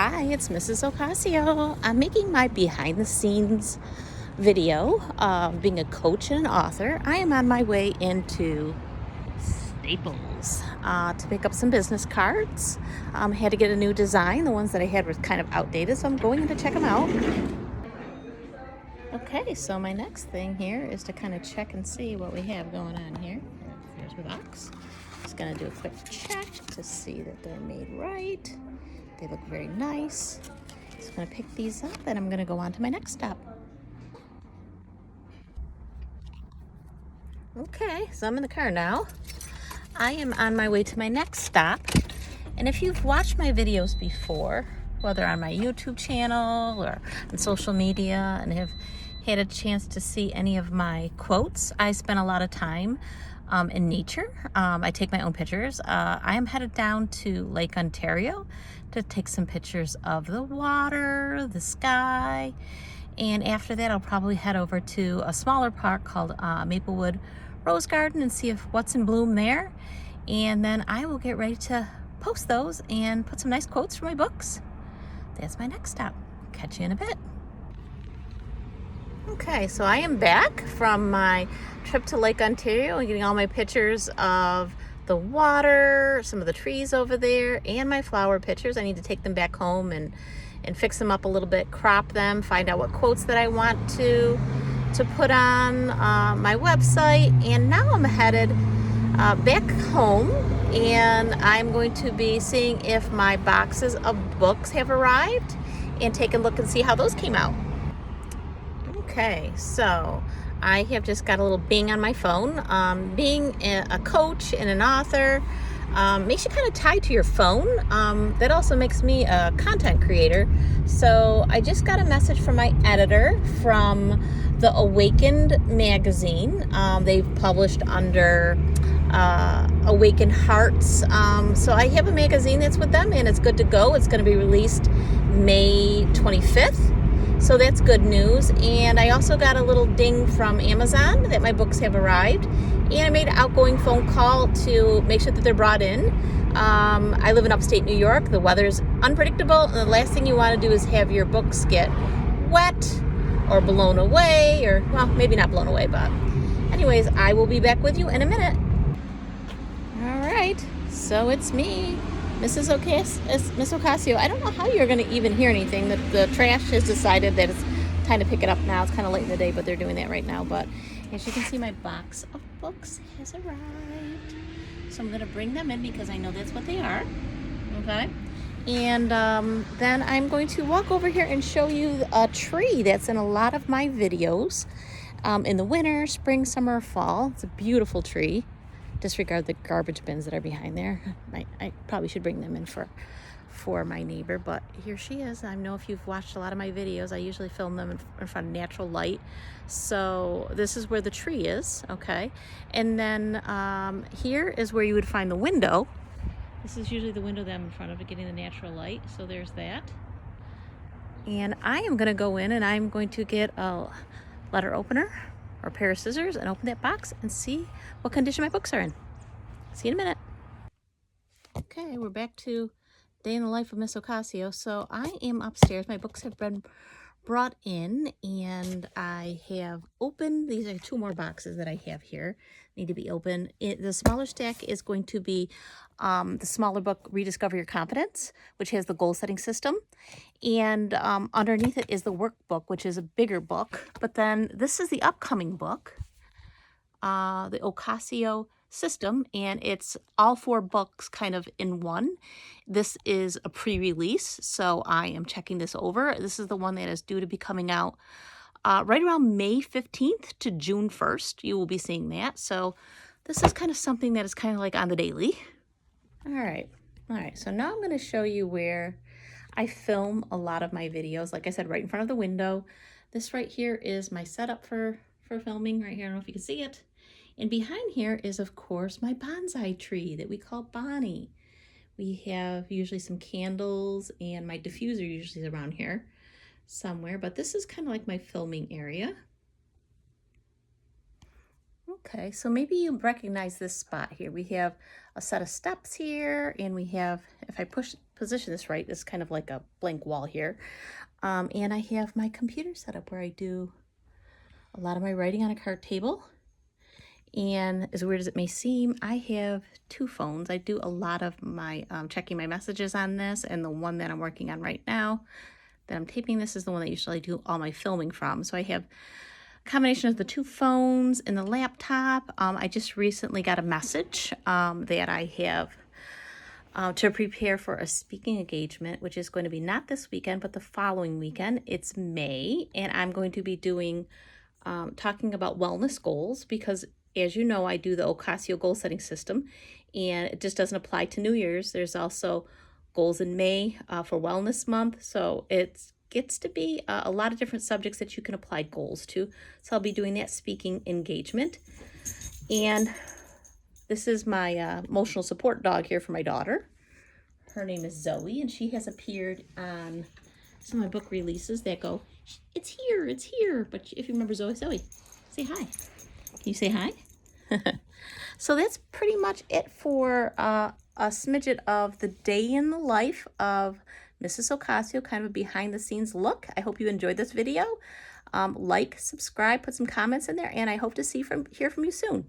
Hi, it's Mrs. Ocasio. I'm making my behind the scenes video of being a coach and an author. I am on my way into Staples to pick up some business cards. Had to get a new design. The ones that I had were kind of outdated, so I'm going in to check them out. Okay, so my next thing here is to kind of check and see what we have going on here. Here's my box. Just gonna do a quick check to see that they're made right. They look very nice. Just gonna pick these up and I'm gonna go on to my next stop. Okay, so I'm in the car now. I am on my way to my next stop. And if you've watched my videos before, whether on my YouTube channel or on social media, and have had a chance to see any of my quotes, I spend a lot of time in nature. I take my own pictures. I am headed down to Lake Ontario to take some pictures of the water, the sky, and after that I'll probably head over to a smaller park called Maplewood Rose Garden and see if what's in bloom there. And then I will get ready to post those and put some nice quotes for my books. That's my next stop. Catch you in a bit. Okay, so I am back from my trip to Lake Ontario and getting all my pictures of the water, some of the trees over there, and my flower pictures. I need to take them back home and fix them up a little bit, crop them, find out what quotes that I want to put on my website. And now I'm headed back home, and I'm going to be seeing if my boxes of books have arrived and take a look and see how those came out. Okay, so I have just got a little bing on my phone. Being a coach and an author makes you kind of tied to your phone. That also makes me a content creator. So I just got a message from my editor from the Awakened magazine. They've published under Awakened Hearts. So I have a magazine that's with them and it's good to go. It's going to be released May 25th. So that's good news. And I also got a little ding from Amazon that my books have arrived. And I made an outgoing phone call to make sure that they're brought in. I live in upstate New York. The weather's unpredictable. And the last thing you want to do is have your books get wet or blown away. Or, well, maybe not blown away, but anyways, I will be back with you in a minute. All right. So it's me, Miss Ocasio. I don't know how you're going to even hear anything. The trash has decided that it's time to pick it up now. It's kind of late in the day, but they're doing that right now. But as you can see, my box of books has arrived. So I'm going to bring them in because I know that's what they are. Okay. And then I'm going to walk over here and show you a tree that's in a lot of my videos in the winter, spring, summer, fall. It's a beautiful tree. Disregard the garbage bins that are behind there. I probably should bring them in for my neighbor, but here she is. I know if you've watched a lot of my videos, I usually film them in front of natural light. So this is where the tree is, okay? And then here is where you would find the window. This is usually the window that I'm in front of, getting the natural light. So there's that. And I am gonna go in and I'm going to get a letter opener or a pair of scissors and open that box and see what condition my books are in. See you in a minute. Okay, we're back to day in the life of Miss Ocasio. So I am upstairs. My books have been brought in and I have opened, these are two more boxes that I have here, need to be open. The smaller stack is going to be the smaller book, Rediscover Your Confidence, which has the goal setting system. And underneath it is the workbook, which is a bigger book. But then this is the upcoming book, the Ocasio system, and it's all four books kind of in one. This is a pre-release, so I am checking this over. This is the one that is due to be coming out right around May 15th to June 1st. You will be seeing that. So this is kind of something that is kind of like on the daily. All right. So now I'm going to show you where I film a lot of my videos. Like I said, right in front of the window. This right here is my setup for filming right here. I don't know if you can see it. And behind here is, of course, my bonsai tree that we call Bonnie. We have usually some candles, and my diffuser usually is around here somewhere. But this is kind of like my filming area. Okay, so maybe you recognize this spot here. We have a set of steps here, and we have, if I position this right, it's kind of like a blank wall here. And I have my computer set up where I do a lot of my writing on a card table. And as weird as it may seem, I have two phones. I do a lot of my checking my messages on this, and the one that I'm working on right now that I'm taping this is the one that usually I do all my filming from. So I have a combination of the two phones and the laptop. I just recently got a message that I have to prepare for a speaking engagement, which is going to be not this weekend, but the following weekend. It's May, and I'm going to be doing talking about wellness goals because, as you know, I do the Ocasio goal setting system, and it just doesn't apply to New Year's. There's also goals in May for Wellness Month, so it gets to be a lot of different subjects that you can apply goals to. So I'll be doing that speaking engagement. And this is my emotional support dog here for my daughter. Her name is Zoe, and she has appeared on some of my book releases that go, it's here, it's here. But if you remember Zoe, say hi. Can you say hi? So that's pretty much it for a smidget of the day in the life of Mrs. Ocasio, kind of a behind the scenes look. I hope you enjoyed this video. Like, subscribe, put some comments in there, and I hope to hear from you soon.